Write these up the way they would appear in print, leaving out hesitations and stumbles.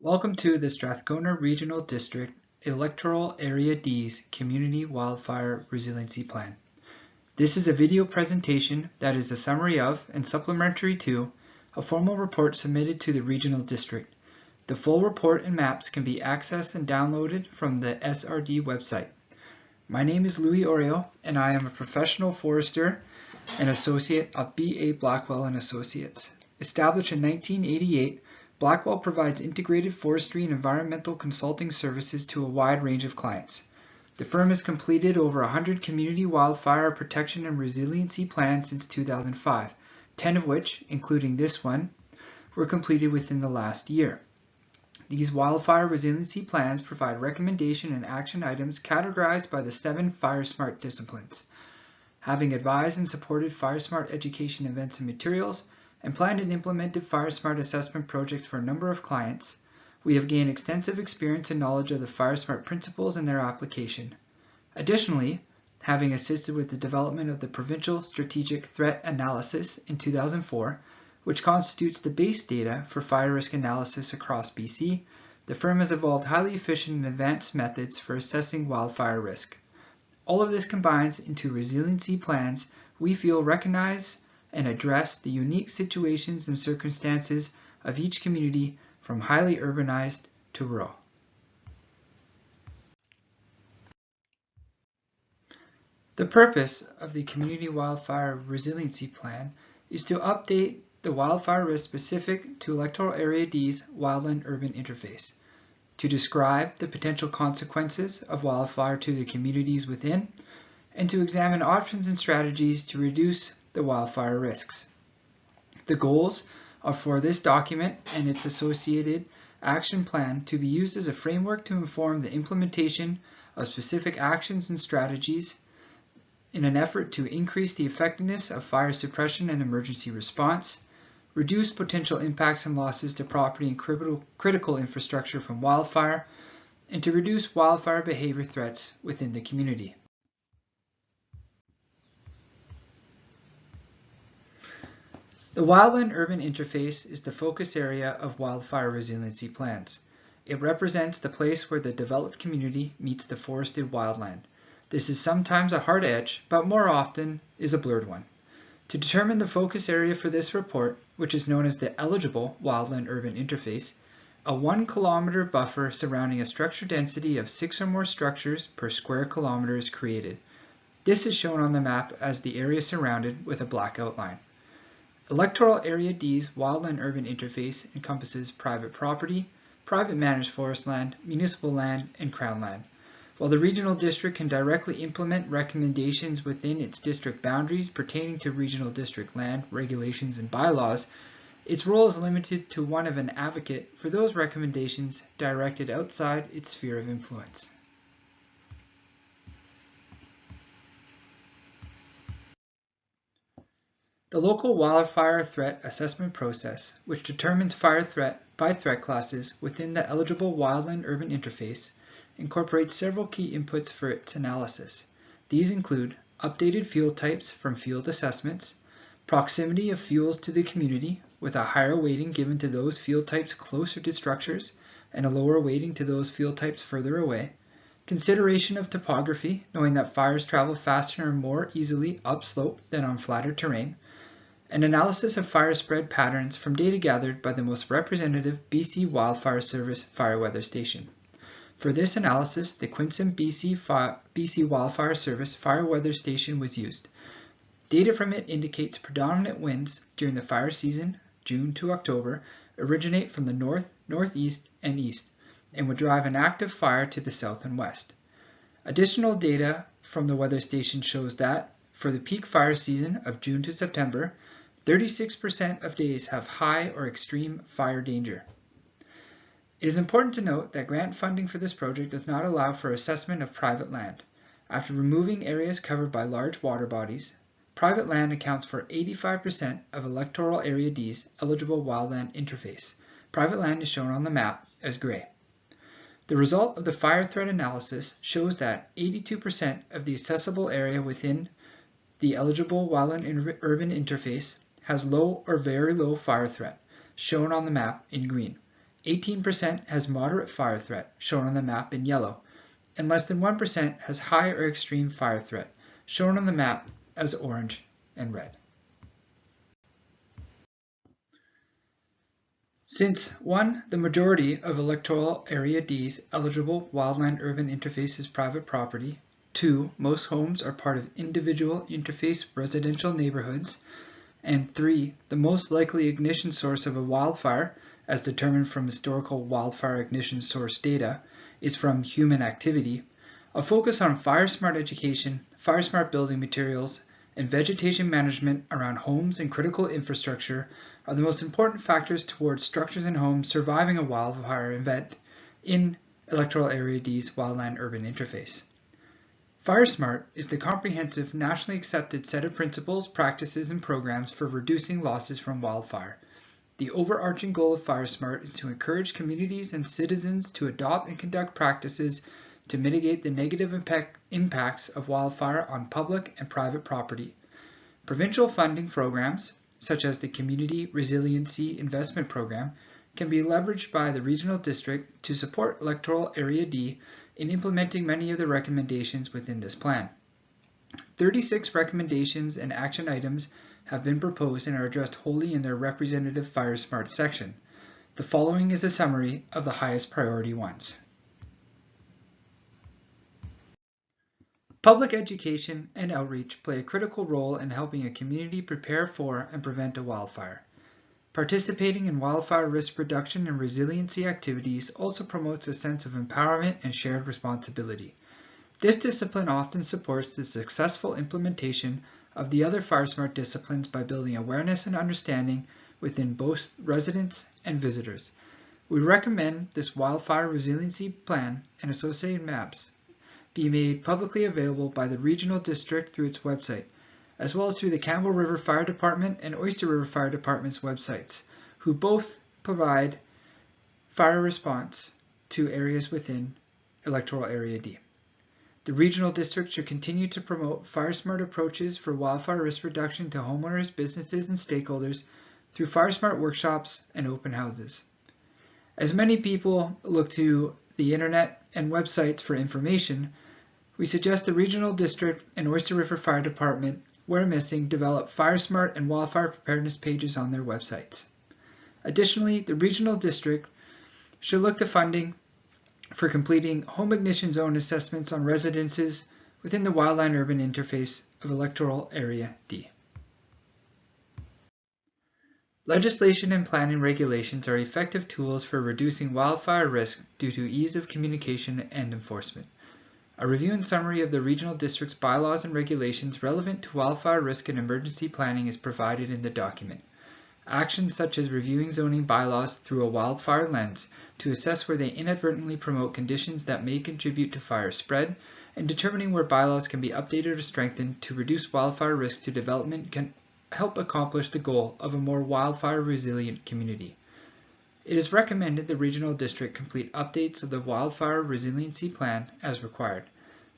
Welcome to the Strathcona Regional District Electoral Area D's Community Wildfire Resiliency Plan. This is a video presentation that is a summary of and supplementary to a formal report submitted to the Regional District. The full report and maps can be accessed and downloaded from the SRD website. My name is Louis Oreo and I am a professional forester and associate of B.A. Blackwell & Associates. Established in 1988, Blackwell provides integrated forestry and environmental consulting services to a wide range of clients. The firm has completed over 100 community wildfire protection and resiliency plans since 2005, 10 of which, including this one, were completed within the last year. These wildfire resiliency plans provide recommendation and action items categorized by the 7 FireSmart disciplines. Having advised and supported FireSmart education events and materials, and planned and implemented FireSmart assessment projects for a number of clients, we have gained extensive experience and knowledge of the FireSmart principles and their application. Additionally, having assisted with the development of the Provincial Strategic Threat Analysis in 2004, which constitutes the base data for fire risk analysis across BC, the firm has evolved highly efficient and advanced methods for assessing wildfire risk. All of this combines into resiliency plans we feel recognize and address the unique situations and circumstances of each community from highly urbanized to rural. The purpose of the Community Wildfire Resiliency Plan is to update the wildfire risk specific to Electoral Area D's wildland-urban interface, to describe the potential consequences of wildfire to the communities within, and to examine options and strategies to reduce the wildfire risks. The goals are for this document and its associated action plan to be used as a framework to inform the implementation of specific actions and strategies in an effort to increase the effectiveness of fire suppression and emergency response, reduce potential impacts and losses to property and critical infrastructure from wildfire, and to reduce wildfire behavior threats within the community. The wildland-urban interface is the focus area of wildfire resiliency plans. It represents the place where the developed community meets the forested wildland. This is sometimes a hard edge, but more often is a blurred one. To determine the focus area for this report, which is known as the eligible wildland-urban interface, a 1 kilometer buffer surrounding a structure density of 6 or more structures per square kilometer is created. This is shown on the map as the area surrounded with a black outline. Electoral Area D's wildland-urban interface encompasses private property, private managed forest land, municipal land, and crown land. While the regional district can directly implement recommendations within its district boundaries pertaining to regional district land, regulations, and bylaws, its role is limited to one of an advocate for those recommendations directed outside its sphere of influence. The local wildfire threat assessment process, which determines fire threat by threat classes within the eligible wildland-urban interface, incorporates several key inputs for its analysis. These include updated field types from field assessments, proximity of fuels to the community with a higher weighting given to those field types closer to structures and a lower weighting to those field types further away, consideration of topography, knowing that fires travel faster and more easily upslope than on flatter terrain, an analysis of fire spread patterns from data gathered by the most representative BC Wildfire Service fire weather station. For this analysis, the Quinsam BC Wildfire Service fire weather station was used. Data from it indicates predominant winds during the fire season, June to October, originate from the north, northeast, and east, and would drive an active fire to the south and west. Additional data from the weather station shows that, for the peak fire season of June to September, 36% of days have high or extreme fire danger. It is important to note that grant funding for this project does not allow for assessment of private land. After removing areas covered by large water bodies, private land accounts for 85% of Electoral Area D's eligible wildland interface. Private land is shown on the map as gray. The result of the fire threat analysis shows that 82% of the accessible area within the eligible wildland-urban interface has low or very low fire threat, shown on the map in green. 18% has moderate fire threat, shown on the map in yellow, and less than 1% has high or extreme fire threat, shown on the map as orange and red. Since 1. The majority of Electoral Area D's eligible wildland-urban interface is private property, 2. Most homes are part of individual interface residential neighborhoods, and 3. The most likely ignition source of a wildfire, as determined from historical wildfire ignition source data, is from human activity, a focus on fire-smart education, fire-smart building materials, and vegetation management around homes and critical infrastructure are the most important factors towards structures and homes surviving a wildfire event in Electoral Area D's wildland-urban interface. FireSmart is the comprehensive, nationally accepted set of principles, practices, and programs for reducing losses from wildfire. The overarching goal of FireSmart is to encourage communities and citizens to adopt and conduct practices to mitigate the negative impacts of wildfire on public and private property. Provincial funding programs, such as the Community Resiliency Investment Program, can be leveraged by the Regional District to support Electoral Area D in implementing many of the recommendations within this plan. 36 recommendations and action items have been proposed and are addressed wholly in their representative FireSmart section. The following is a summary of the highest priority ones. Public education and outreach play a critical role in helping a community prepare for and prevent a wildfire. Participating in wildfire risk reduction and resiliency activities also promotes a sense of empowerment and shared responsibility. This discipline often supports the successful implementation of the other FireSmart disciplines by building awareness and understanding within both residents and visitors. We recommend this wildfire resiliency plan and associated maps be made publicly available by the Regional District through its website, as well as through the Campbell River Fire Department and Oyster River Fire Department's websites, who both provide fire response to areas within Electoral Area D. The Regional District should continue to promote FireSmart approaches for wildfire risk reduction to homeowners, businesses, and stakeholders through FireSmart workshops and open houses. As many people look to the internet and websites for information, we suggest the Regional District and Oyster River Fire Department, where missing, develop FireSmart and wildfire preparedness pages on their websites. Additionally, the Regional District should look to funding for completing home ignition zone assessments on residences within the wildland-urban interface of Electoral Area D. Legislation and planning regulations are effective tools for reducing wildfire risk due to ease of communication and enforcement. A review and summary of the Regional District's bylaws and regulations relevant to wildfire risk and emergency planning is provided in the document. Actions such as reviewing zoning bylaws through a wildfire lens to assess where they inadvertently promote conditions that may contribute to fire spread, and determining where bylaws can be updated or strengthened to reduce wildfire risk to development can help accomplish the goal of a more wildfire resilient community. It is recommended the Regional District complete updates of the Wildfire Resiliency Plan as required.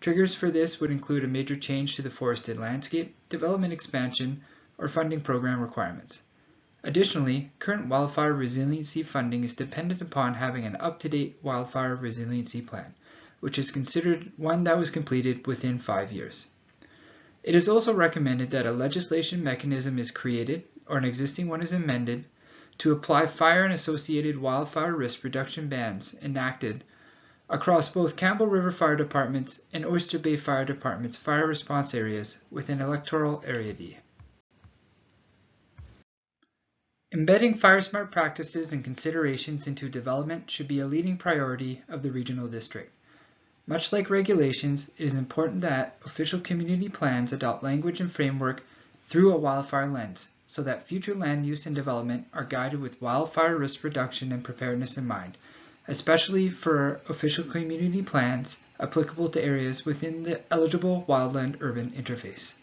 Triggers for this would include a major change to the forested landscape, development expansion, or funding program requirements. Additionally, current wildfire resiliency funding is dependent upon having an up-to-date wildfire resiliency plan, which is considered one that was completed within 5 years. It is also recommended that a legislation mechanism is created, or an existing one is amended, to apply fire and associated wildfire risk reduction bans enacted across both Campbell River Fire Departments and Oyster Bay Fire Department's fire response areas within Electoral Area D. Embedding FireSmart practices and considerations into development should be a leading priority of the Regional District. Much like regulations, it is important that official community plans adopt language and framework through a wildfire lens, so that future land use and development are guided with wildfire risk reduction and preparedness in mind, especially for official community plans applicable to areas within the eligible wildland-urban interface.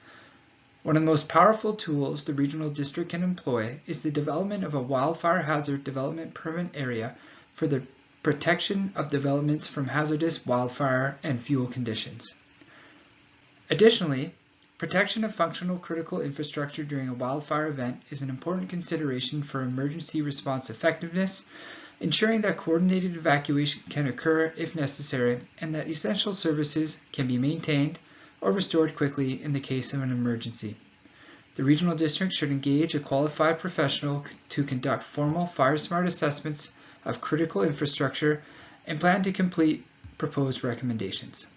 One of the most powerful tools the Regional District can employ is the development of a wildfire hazard development permit area for the protection of developments from hazardous wildfire and fuel conditions. Additionally, protection of functional critical infrastructure during a wildfire event is an important consideration for emergency response effectiveness ensuring that coordinated evacuation can occur if necessary and that essential services can be maintained or restored quickly in the case of an emergency. The regional district should engage a qualified professional to conduct formal fire-smart assessments of critical infrastructure and plan to complete proposed recommendations.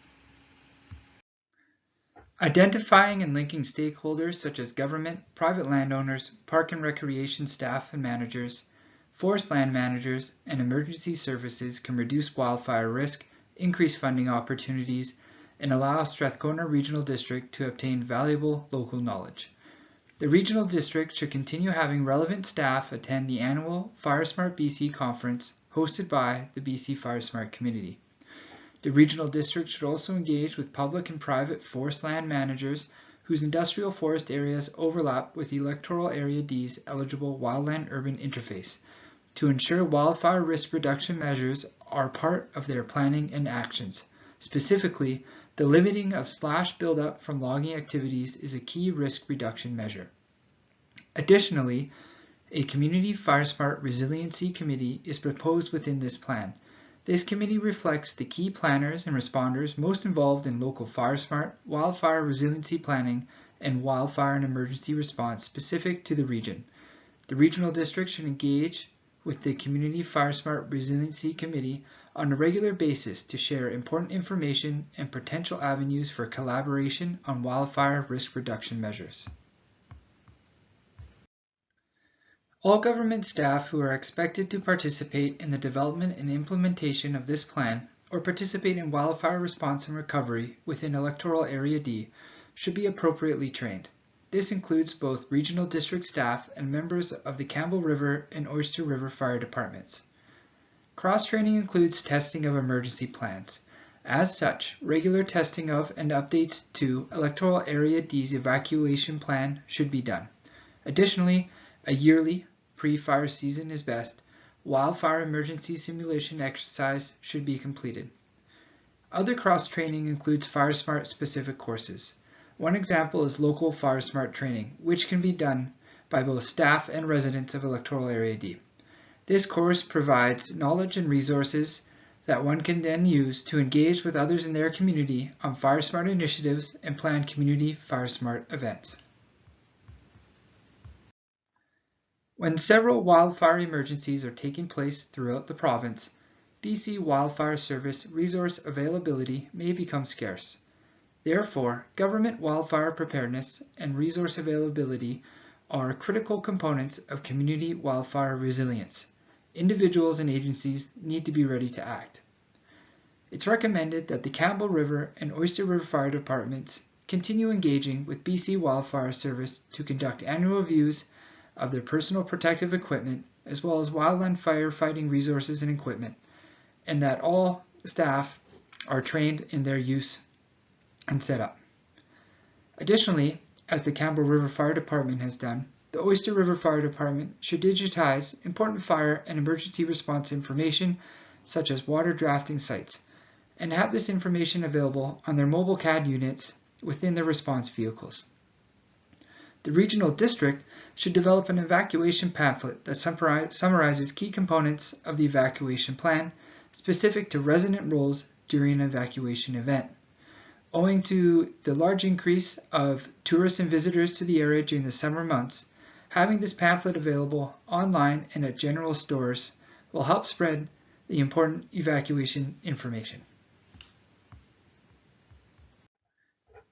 Identifying and linking stakeholders such as government, private landowners, park and recreation staff and managers, forest land managers, and emergency services can reduce wildfire risk, increase funding opportunities, and allow Strathcona Regional District to obtain valuable local knowledge. The Regional District should continue having relevant staff attend the annual FireSmart BC conference hosted by the BC FireSmart community. The Regional District should also engage with public and private forest land managers whose industrial forest areas overlap with Electoral Area D's eligible wildland-urban interface to ensure wildfire risk reduction measures are part of their planning and actions. Specifically, the limiting of slash buildup from logging activities is a key risk reduction measure. Additionally, a Community FireSmart Resiliency Committee is proposed within this plan. This committee reflects the key planners and responders most involved in local FireSmart, wildfire resiliency planning, and wildfire and emergency response specific to the region. The Regional District should engage with the Community FireSmart Resiliency Committee on a regular basis to share important information and potential avenues for collaboration on wildfire risk reduction measures. All government staff who are expected to participate in the development and implementation of this plan or participate in wildfire response and recovery within Electoral Area D should be appropriately trained. This includes both regional district staff and members of the Campbell River and Oyster River Fire Departments. Cross-training includes testing of emergency plans. As such, regular testing of and updates to Electoral Area D's evacuation plan should be done. Additionally, a yearly pre-fire season is best. Wildfire emergency simulation exercise should be completed. Other cross-training includes FireSmart specific courses. One example is local FireSmart training, which can be done by both staff and residents of Electoral Area D. This course provides knowledge and resources that one can then use to engage with others in their community on FireSmart initiatives and plan community FireSmart events. When several wildfire emergencies are taking place throughout the province, BC Wildfire Service resource availability may become scarce. Therefore, government wildfire preparedness and resource availability are critical components of community wildfire resilience. Individuals and agencies need to be ready to act. It's recommended that the Campbell River and Oyster River Fire Departments continue engaging with BC Wildfire Service to conduct annual reviews of their personal protective equipment as well as wildland firefighting resources and equipment, and that all staff are trained in their use and setup. Additionally, as the Campbell River Fire Department has done, the Oyster River Fire Department should digitize important fire and emergency response information such as water drafting sites and have this information available on their mobile CAD units within their response vehicles. The Regional District should develop an evacuation pamphlet that summarizes key components of the evacuation plan specific to resident roles during an evacuation event. Owing to the large increase of tourists and visitors to the area during the summer months, having this pamphlet available online and at general stores will help spread the important evacuation information.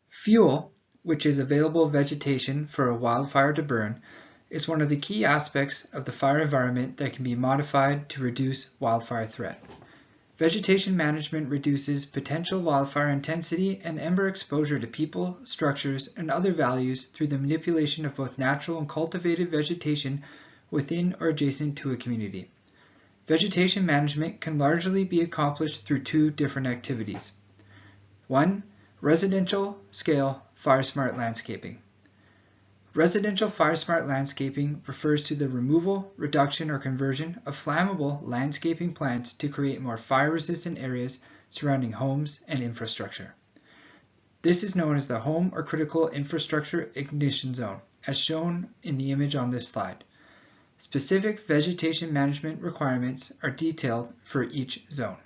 Fuel, which is available vegetation for a wildfire to burn, is one of the key aspects of the fire environment that can be modified to reduce wildfire threat. Vegetation management reduces potential wildfire intensity and ember exposure to people, structures, and other values through the manipulation of both natural and cultivated vegetation within or adjacent to a community. Vegetation management can largely be accomplished through two different activities. One, residential scale FireSmart landscaping. Residential FireSmart landscaping refers to the removal, reduction, or conversion of flammable landscaping plants to create more fire-resistant areas surrounding homes and infrastructure. This is known as the Home or Critical Infrastructure Ignition Zone, as shown in the image on this slide. Specific vegetation management requirements are detailed for each zone.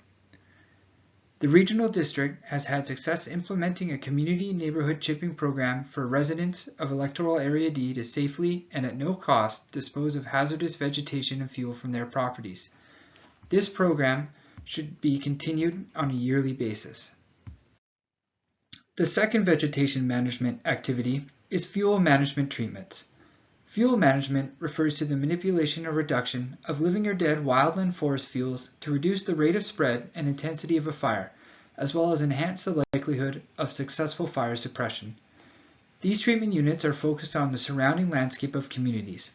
The Regional District has had success implementing a community neighborhood chipping program for residents of Electoral Area D to safely and at no cost dispose of hazardous vegetation and fuel from their properties. This program should be continued on a yearly basis. The second vegetation management activity is fuel management treatments. Fuel management refers to the manipulation or reduction of living or dead wildland forest fuels to reduce the rate of spread and intensity of a fire, as well as enhance the likelihood of successful fire suppression. These treatment units are focused on the surrounding landscape of communities.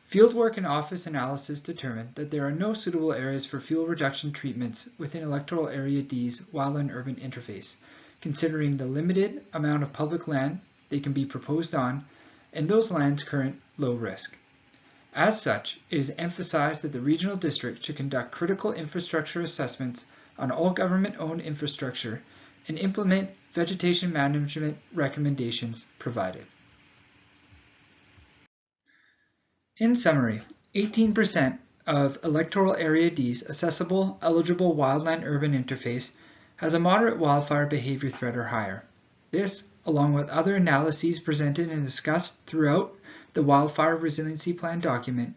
Fieldwork and office analysis determined that there are no suitable areas for fuel reduction treatments within Electoral Area D's wildland-urban interface, considering the limited amount of public land they can be proposed on and those lands' current low risk. As such, it is emphasized that the Regional District should conduct critical infrastructure assessments on all government-owned infrastructure and implement vegetation management recommendations provided. In summary, 18% of Electoral Area D's accessible eligible wildland-urban interface has a moderate wildfire behavior threat or higher. This, along with other analyses presented and discussed throughout the Wildfire Resiliency Plan document,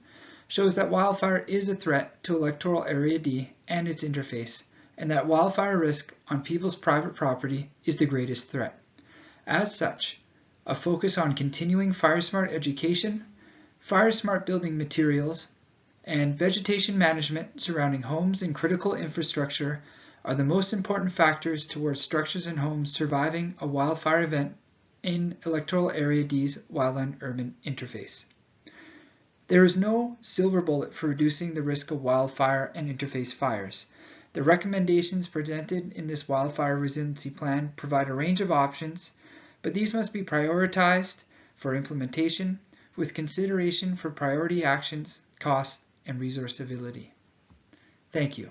shows that wildfire is a threat to Electoral Area D and its interface, and that wildfire risk on people's private property is the greatest threat. As such, a focus on continuing fire-smart education, fire-smart building materials, and vegetation management surrounding homes and critical infrastructure are the most important factors towards structures and homes surviving a wildfire event in Electoral Area D's wildland-urban interface. There is no silver bullet for reducing the risk of wildfire and interface fires. The recommendations presented in this Wildfire Resiliency Plan provide a range of options, but these must be prioritized for implementation with consideration for priority actions, cost, and resource ability. Thank you.